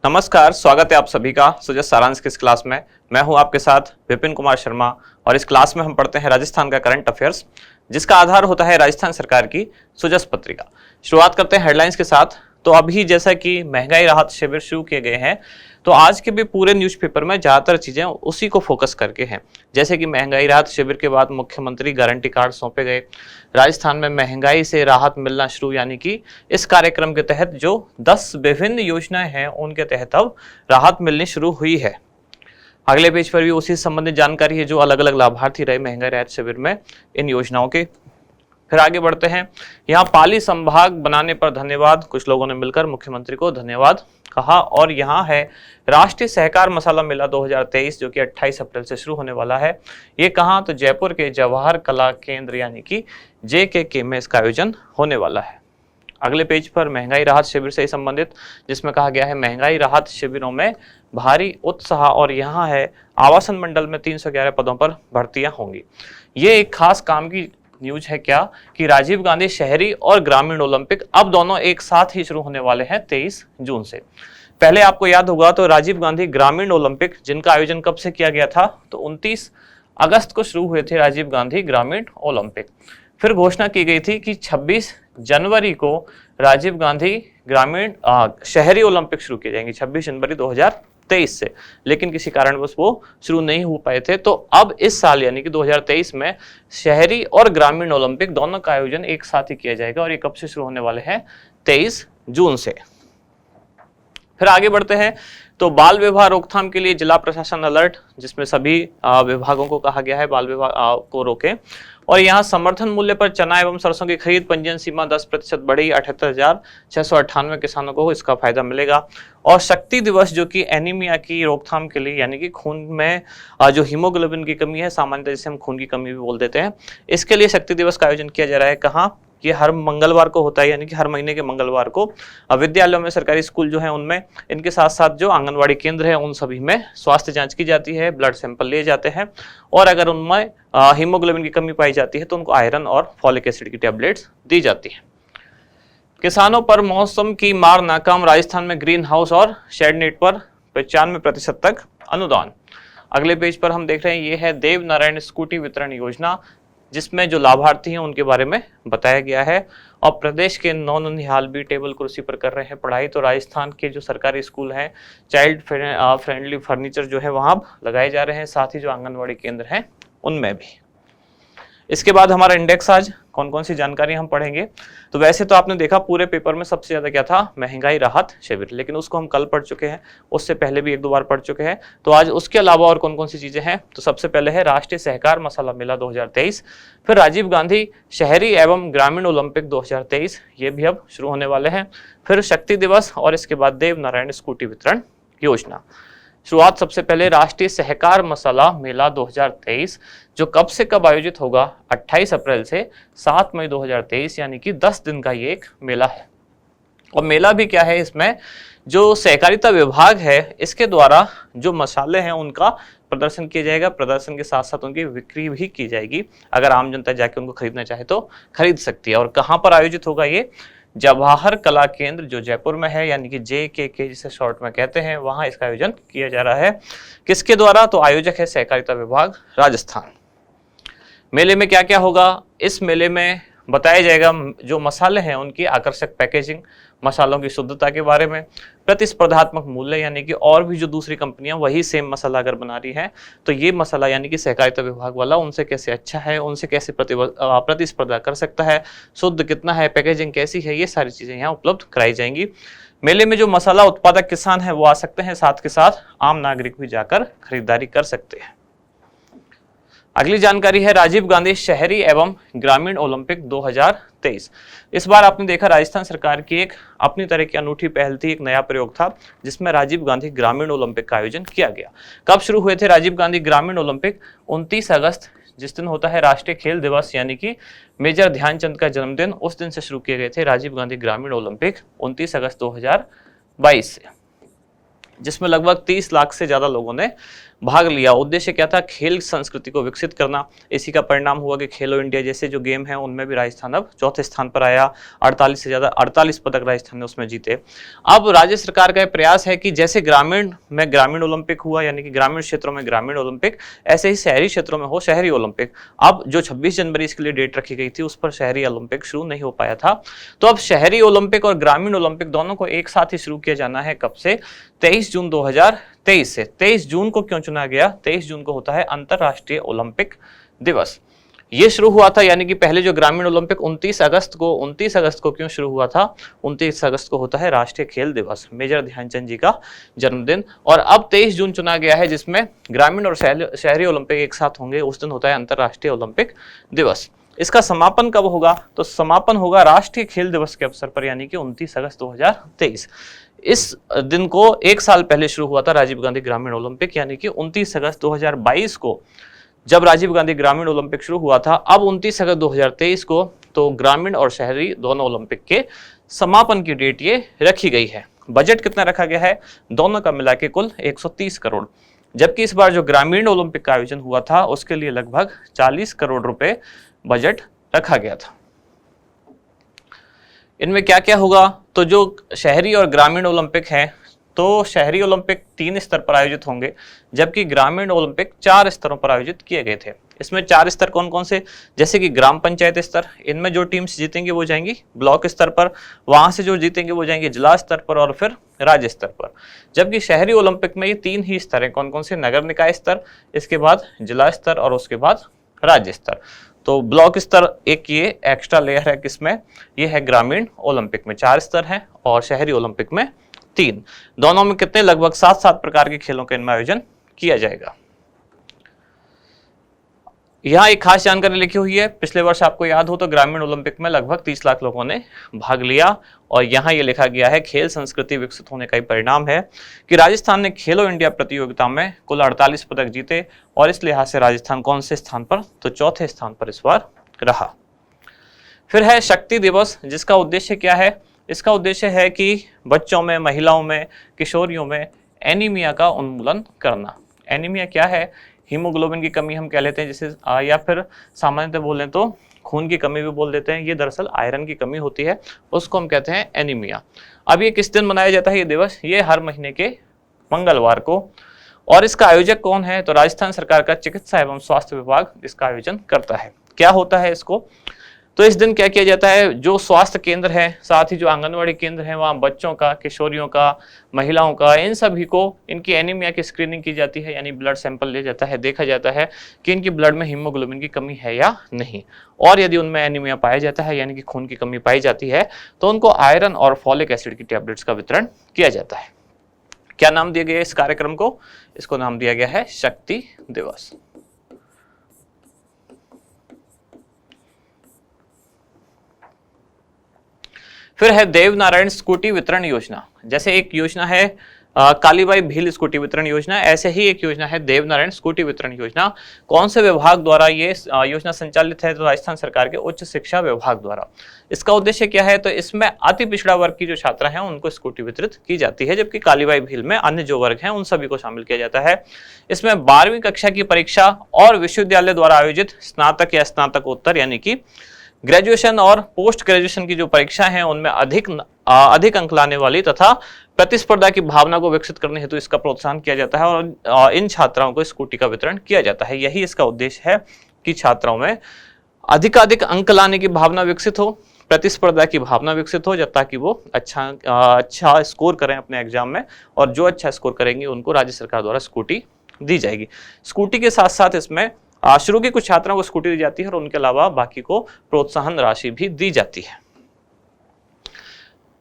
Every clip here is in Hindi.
नमस्कार, स्वागत है आप सभी का सुजस सारांश की इस क्लास में। मैं हूं आपके साथ विपिन कुमार शर्मा और इस क्लास में हम पढ़ते हैं राजस्थान का करंट अफेयर्स, जिसका आधार होता है राजस्थान सरकार की सुजस पत्रिका। शुरुआत करते हैं हेडलाइंस के साथ। तो अभी जैसा कि महंगाई राहत शिविर शुरू किए गए हैं, तो आज के भी पूरे न्यूज़पेपर में ज़्यादातर चीज़ें उसी को फोकस करके हैं। जैसे कि महंगाई राहत शिविर के बाद मुख्यमंत्री गारंटी कार्ड सौंपे गए, राजस्थान में महंगाई से राहत मिलना शुरू, यानी कि इस कार्यक्रम के तहत जो 10 विभिन्न योजनाएं हैं उनके तहत अब राहत मिलनी शुरू हुई है। अगले पेज पर भी उसी संबंधित जानकारी है जो अलग अलग लाभार्थी रहे महंगाई राहत शिविर में इन योजनाओं के। फिर आगे बढ़ते हैं। यहाँ पाली संभाग बनाने पर धन्यवाद, कुछ लोगों ने मिलकर मुख्यमंत्री को धन्यवाद कहा। और यहाँ है राष्ट्रीय सहकार मसाला मेला 2023 जो कि 28 अप्रैल से शुरू होने वाला है। ये कहाँ? तो जयपुर के जवाहर कला केंद्र यानी कि JKK में इसका आयोजन होने वाला है। अगले पेज पर महंगाई राहत शिविर से संबंधित, जिसमें कहा गया है महंगाई राहत शिविरों में भारी उत्साह, और यहाँ है आवासन मंडल में 311 पदों पर भर्तियां होंगी। ये एक खास काम की न्यूज है क्या कि राजीव गांधी शहरी और ग्रामीण ओलंपिक अब दोनों एक साथ ही शुरू होने वाले हैं 23 जून से। पहले आपको याद होगा तो राजीव गांधी ग्रामीण ओलंपिक, जिनका आयोजन कब से किया गया था? तो 29 अगस्त को शुरू हुए थे राजीव गांधी ग्रामीण ओलंपिक। फिर घोषणा की गई थी कि 26 जनवरी को राजीव गांधी ग्रामीण शहरी ओलंपिक शुरू किए जाएंगे, 26 जनवरी 2023 से, लेकिन किसी कारणवश वो शुरू नहीं हो पाए थे। तो अब इस साल यानी कि 2023 में शहरी और ग्रामीण ओलंपिक दोनों का आयोजन एक साथ ही किया जाएगा, और ये कब से शुरू होने वाले हैं? 23 जून से। फिर आगे बढ़ते हैं। तो बाल विवाह रोकथाम के लिए जिला प्रशासन अलर्ट, जिसमें सभी विभागों को कहा गया है बाल विवाह को रोकें। और यहाँ समर्थन मूल्य पर चना एवं सरसों की खरीद पंजीयन सीमा 10% बढ़ी, 78,698 किसानों को इसका फायदा मिलेगा। और शक्ति दिवस जो कि एनीमिया की रोकथाम के लिए, यानी कि खून में जो हीमोग्लोबिन की कमी है, सामान्यतः जिसे हम खून की कमी भी बोल देते हैं, इसके लिए शक्ति दिवस का आयोजन किया जा रहा है। कहाँ? ये हर मंगलवार को होता है, यानी कि हर महीने के मंगलवार को विद्यालयों में, सरकारी स्कूल जो है उनमें, इनके साथ साथ जो आंगनवाड़ी केंद्र है उन सभी में स्वास्थ्य जांच की जाती है, ब्लड सैंपल लिए जाते हैं, और अगर उनमें हीमोग्लोबिन की कमी पाई जाती है तो उनको आयरन और फॉलिक एसिड की टैबलेट्स दी जाती है। किसानों पर मौसम की मार नाकाम, राजस्थान में ग्रीन हाउस और शेड नेट पर 95% तक अनुदान। अगले पेज पर हम देख रहे हैं, ये है देव नारायण स्कूटी वितरण योजना, जिसमें जो लाभार्थी हैं उनके बारे में बताया गया है। और प्रदेश के 9 ननिहाल भी टेबल कुर्सी पर कर रहे हैं पढ़ाई। तो राजस्थान के जो सरकारी स्कूल हैं, चाइल्ड फ्रेंडली फर्नीचर जो है वहाँ लगाए जा रहे हैं, साथ ही जो आंगनवाड़ी केंद्र हैं उनमें भी। इसके बाद हमारा इंडेक्स, आज कौन कौन सी जानकारी हम पढ़ेंगे। तो वैसे तो आपने देखा पूरे पेपर में सबसे ज्यादा क्या था? महंगाई राहत शिविर, लेकिन उसको हम कल पढ़ चुके हैं, उससे पहले भी 1-2 बार पढ़ चुके हैं। तो आज उसके अलावा और कौन कौन सी चीजें हैं? तो सबसे पहले है राष्ट्रीय सहकार मसाला मेला 2023, फिर राजीव गांधी शहरी एवं ग्रामीण ओलंपिक 2023, ये भी अब शुरू होने वाले हैं, फिर शक्ति दिवस, और इसके बाद देव नारायण स्कूटी वितरण योजना। शुरुआत सबसे पहले राष्ट्रीय सहकार मसाला मेला 2023, जो कब से कब आयोजित होगा? 28 अप्रैल से 7 मई 2023, यानी कि 10 दिन का ये एक मेला है। और मेला भी क्या है? इसमें जो सहकारिता विभाग है इसके द्वारा जो मसाले हैं उनका प्रदर्शन किया जाएगा, प्रदर्शन के साथ साथ उनकी बिक्री भी की जाएगी। अगर आम जनता जाके उनको खरीदना चाहे तो खरीद सकती है। और कहाँ पर आयोजित होगा? ये जवाहर कला केंद्र जो जयपुर में है, यानी कि JKK जिसे शॉर्ट में कहते हैं, वहां इसका आयोजन किया जा रहा है। किसके द्वारा? तो आयोजक है सहकारिता विभाग राजस्थान। मेले में क्या क्या होगा? इस मेले में बताया जाएगा जो मसाले हैं उनकी आकर्षक पैकेजिंग, मसालों की शुद्धता के बारे में, प्रतिस्पर्धात्मक मूल्य, यानी कि और भी जो दूसरी कंपनियां वही सेम मसाला अगर बना रही हैं तो ये मसाला यानी कि सहकारिता विभाग वाला उनसे कैसे अच्छा है, उनसे कैसे प्रतिस्पर्धा कर सकता है, शुद्ध कितना है, पैकेजिंग कैसी है, ये सारी चीजें यहाँ उपलब्ध कराई जाएंगी। मेले में जो मसाला उत्पादक किसान है वो आ सकते हैं, साथ के साथ आम नागरिक भी जाकर खरीदारी कर सकते हैं। अगली जानकारी है राजीव गांधी शहरी एवं ग्रामीण ओलंपिक 2023। इस बार आपने देखा राजस्थान सरकार की एक अपनी तरह की अनूठी पहल थी, एक नया प्रयोग था, जिसमें राजीव गांधी ग्रामीण ओलंपिक का आयोजन किया गया। कब शुरू हुए थे राजीव गांधी ग्रामीण ओलंपिक? 29 अगस्त, जिस दिन होता है राष्ट्रीय खेल दिवस, यानी कि मेजर ध्यानचंद का जन्मदिन, उस दिन से शुरू किए गए थे राजीव गांधी ग्रामीण ओलंपिक 29 अगस्त 2022 से, जिसमें लगभग 30 लाख से ज्यादा लोगों ने भाग लिया। उद्देश्य क्या था? खेल संस्कृति को विकसित करना। इसी का परिणाम हुआ कि खेलो इंडिया जैसे जो गेम है उनमें भी राजस्थान अब चौथे स्थान पर आया। 48 पदक राजस्थान ने उसमें जीते। अब राज्य सरकार का प्रयास है कि जैसे ग्रामीण में ग्रामीण ओलंपिक हुआ, यानी कि ग्रामीण क्षेत्रों में ग्रामीण ओलंपिक, ऐसे ही शहरी क्षेत्रों में हो शहरी ओलंपिक। अब जो 26 जनवरी इसके लिए डेट रखी गई थी उस पर शहरी ओलंपिक शुरू नहीं हो पाया था, तो अब शहरी ओलंपिक और ग्रामीण ओलंपिक दोनों को एक साथ ही शुरू किया जाना है। कब से? 23 जून 2023 से। 23 जून को क्यों चुना गया? 23 जून को होता है अंतरराष्ट्रीय ओलंपिक दिवस। ये शुरू हुआ था, यानी कि पहले जो ग्रामीण ओलंपिक 29 अगस्त को क्यों शुरू हुआ था? 29 अगस्त को होता है राष्ट्रीय खेल दिवस, मेजर ध्यानचंद जी का जन्मदिन। और अब 23 जून चुना गया है जिसमें ग्रामीण और शहरी ओलंपिक एक साथ होंगे। उस दिन होता है अंतरराष्ट्रीय ओलंपिक दिवस। इसका समापन कब होगा? तो समापन होगा राष्ट्रीय खेल दिवस के अवसर पर, यानी कि 29 अगस्त 2023। इस दिन को एक साल पहले शुरू हुआ था राजीव गांधी ग्रामीण ओलंपिक, यानी कि 29 अगस्त 2022 को जब राजीव गांधी ग्रामीण ओलंपिक शुरू हुआ था। अब 29 अगस्त 2023 को तो ग्रामीण और शहरी दोनों ओलंपिक के समापन की डेट ये रखी गई है। बजट कितना रखा गया है? दोनों का मिला के कुल 130 करोड़, जबकि इस बार जो ग्रामीण ओलंपिक का आयोजन हुआ था उसके लिए लगभग 40 करोड़ रुपए बजट रखा गया था। इनमें क्या क्या होगा? तो जो शहरी और ग्रामीण ओलंपिक है, तो शहरी ओलंपिक 3 स्तर पर आयोजित होंगे, जबकि ग्रामीण ओलंपिक 4 स्तरों पर आयोजित किए गए थे। इसमें 4 स्तर कौन कौन से? जैसे कि ग्राम पंचायत स्तर, इनमें जो टीम्स जीतेंगी वो जाएंगी ब्लॉक स्तर पर, वहां से जो जीतेंगे वो जाएंगे जिला स्तर पर और फिर राज्य स्तर पर। जबकि शहरी ओलंपिक में ये 3 ही स्तर है। कौन कौन से? नगर निकाय स्तर, इसके बाद जिला स्तर और उसके बाद राज्य स्तर। तो ब्लॉक स्तर एक ये एक्स्ट्रा लेयर है किसमें? ये है ग्रामीण ओलंपिक में 4 स्तर हैं और शहरी ओलंपिक में 3। दोनों में कितने? लगभग 7-7 प्रकार के खेलों का इनमें आयोजन किया जाएगा। यहाँ एक खास जानकारी लिखी हुई है। पिछले वर्ष आपको याद हो तो ग्रामीण ओलंपिक में लगभग 30 लाख लोगों ने भाग लिया, और यहाँ ये लिखा गया है खेल संस्कृति विकसित होने का ही परिणाम है कि राजस्थान ने खेलो इंडिया प्रतियोगिता में कुल 48 पदक जीते, और इस लिहाज से राजस्थान कौन से स्थान पर? तो चौथे स्थान पर इस बार रहा। फिर है शक्ति दिवस, जिसका उद्देश्य क्या है? इसका उद्देश्य है कि बच्चों में, महिलाओं में, किशोरियों में एनीमिया का उन्मूलन करना। एनीमिया क्या है? हीमोग्लोबिन की कमी हम कह लेते हैं जिसे, या फिर सामान्यतः बोलें तो खून की कमी भी बोल देते हैं। ये दरअसल आयरन की कमी होती है, उसको हम कहते हैं एनीमिया। अब ये किस दिन मनाया जाता है ये दिवस? ये हर महीने के मंगलवार को। और इसका आयोजक कौन है? तो राजस्थान सरकार का चिकित्सा एवं स्वास्थ्य विभाग इसका आयोजन करता है। क्या होता है इसको? तो इस दिन क्या किया जाता है? जो स्वास्थ्य केंद्र है, साथ ही जो आंगनवाड़ी केंद्र है, वहाँ बच्चों का, किशोरियों का, महिलाओं का, इन सभी को इनकी एनीमिया की स्क्रीनिंग की जाती है, यानी ब्लड सैंपल लिया जाता है, देखा जाता है कि इनकी ब्लड में हीमोग्लोबिन की कमी है या नहीं। और यदि उनमें एनीमिया पाया जाता है, यानी कि खून की कमी पाई जाती है, तो उनको आयरन और फॉलिक एसिड की टैबलेट्स का वितरण किया जाता है। क्या नाम दिया गया है इस कार्यक्रम को? इसको नाम दिया गया है शक्ति दिवस। फिर है देवनारायण स्कूटी वितरण योजना। जैसे एक योजना है कालीबाई भील स्कूटी वितरण योजना, ऐसे ही एक योजना है देवनारायण स्कूटी वितरण योजना। कौन से विभाग द्वारा ये योजना संचालित है? तो राजस्थान सरकार के उच्च शिक्षा विभाग द्वारा। इसका उद्देश्य क्या है? तो इसमें अति पिछड़ा वर्ग की जो छात्रा हैं उनको स्कूटी वितरित की जाती है, जबकि कालीबाई भील में अन्य जो वर्ग हैं उन सभी को शामिल किया जाता है। इसमें 12वीं कक्षा की परीक्षा और विश्वविद्यालय द्वारा आयोजित स्नातक या स्नातकोत्तर, यानी कि ग्रेजुएशन और पोस्ट ग्रेजुएशन की जो परीक्षा हैं उनमें अधिक अंक लाने वाली तथा प्रतिस्पर्धा की भावना को विकसित करने हेतु इसका प्रोत्साहन किया जाता है, और इन छात्राओं को स्कूटी का वितरण किया जाता है। यही इसका उद्देश्य है कि छात्राओं में अधिकाधिक अंक लाने की भावना विकसित हो, प्रतिस्पर्धा की भावना विकसित हो, जब ताकि वो अच्छा स्कोर करें अपने एग्जाम में, और जो अच्छा स्कोर करेंगे उनको राज्य सरकार द्वारा स्कूटी दी जाएगी। स्कूटी के साथ साथ इसमें शुरू की कुछ छात्रों को स्कूटी दी जाती है और उनके अलावा बाकी को प्रोत्साहन राशि भी दी जाती है।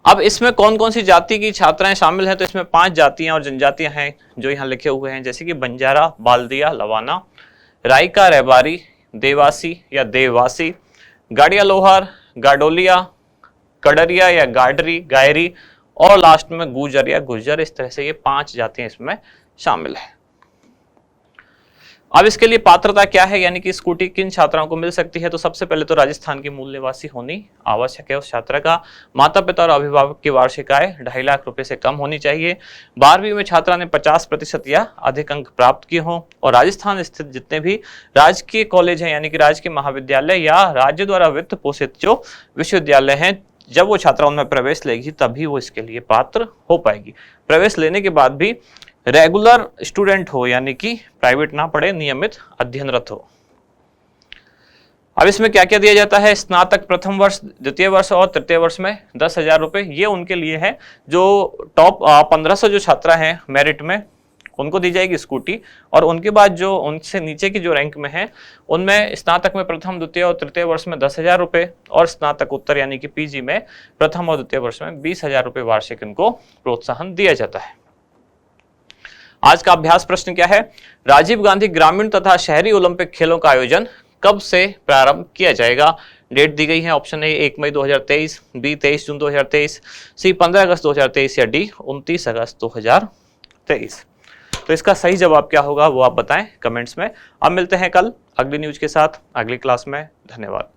अब इसमें कौन कौन सी जाति की छात्राएं शामिल हैं? तो इसमें 5 जातियां और जनजातियां हैं जो यहाँ लिखे हुए हैं, जैसे कि बंजारा, बाल्दिया, लवाना, रायका, रेबारी, देवासी या देववासी, गाड़िया लोहार, गाडोलिया, कड़रिया या गाडरी, गायरी, और लास्ट में गुजर या गुर्जर। इस तरह से ये 5 जातियां इसमें शामिल है। अब इसके लिए पात्रता क्या है, यानी कि स्कूटी किन छात्राओं को मिल सकती है। तो सबसे पहले तो राजस्थान की मूल निवासी होनी आवश्यक है उस छात्रा का। माता पिता और अभिभावक की वार्षिक आय 2.5 लाख रुपए से कम होनी चाहिए। 12वीं में छात्रा ने 50% या अधिक अंक प्राप्त किए हों और राजस्थान स्थित जितने भी राजकीय कॉलेज हैं, यानी कि राजकीय महाविद्यालय या राज्य द्वारा वित्त पोषित जो विश्वविद्यालय हैं, जब वो छात्रा उनमें प्रवेश लेगी तभी वो इसके लिए पात्र हो पाएगी। प्रवेश लेने के बाद भी रेगुलर स्टूडेंट हो, यानी कि प्राइवेट ना पढ़े, नियमित अध्ययनरत हो। अब इसमें क्या क्या दिया जाता है, स्नातक प्रथम वर्ष, द्वितीय वर्ष और तृतीय वर्ष में 10,000 रुपए, ये उनके लिए है जो टॉप 1500 जो छात्रा हैं मेरिट में, उनको दी जाएगी स्कूटी। और उनके बाद जो उनसे नीचे की जो रैंक में है उनमें स्नातक में प्रथम, द्वितीय और तृतीय वर्ष में 10,000 रुपए और स्नातक उत्तर यानी कि पीजी में प्रथम और द्वितीय वर्ष में 20,000 रुपए वार्षिक इनको प्रोत्साहन दिया जाता है। आज का अभ्यास प्रश्न क्या है, राजीव गांधी ग्रामीण तथा शहरी ओलंपिक खेलों का आयोजन कब से प्रारंभ किया जाएगा। डेट दी गई है, ऑप्शन ए 1 मई 2023, बी 23 जून 2023, सी 15 अगस्त 2023 या डी 29 अगस्त 2023। तो इसका सही जवाब क्या होगा वो आप बताएं कमेंट्स में। अब मिलते हैं कल अगली न्यूज के साथ अगली क्लास में। धन्यवाद।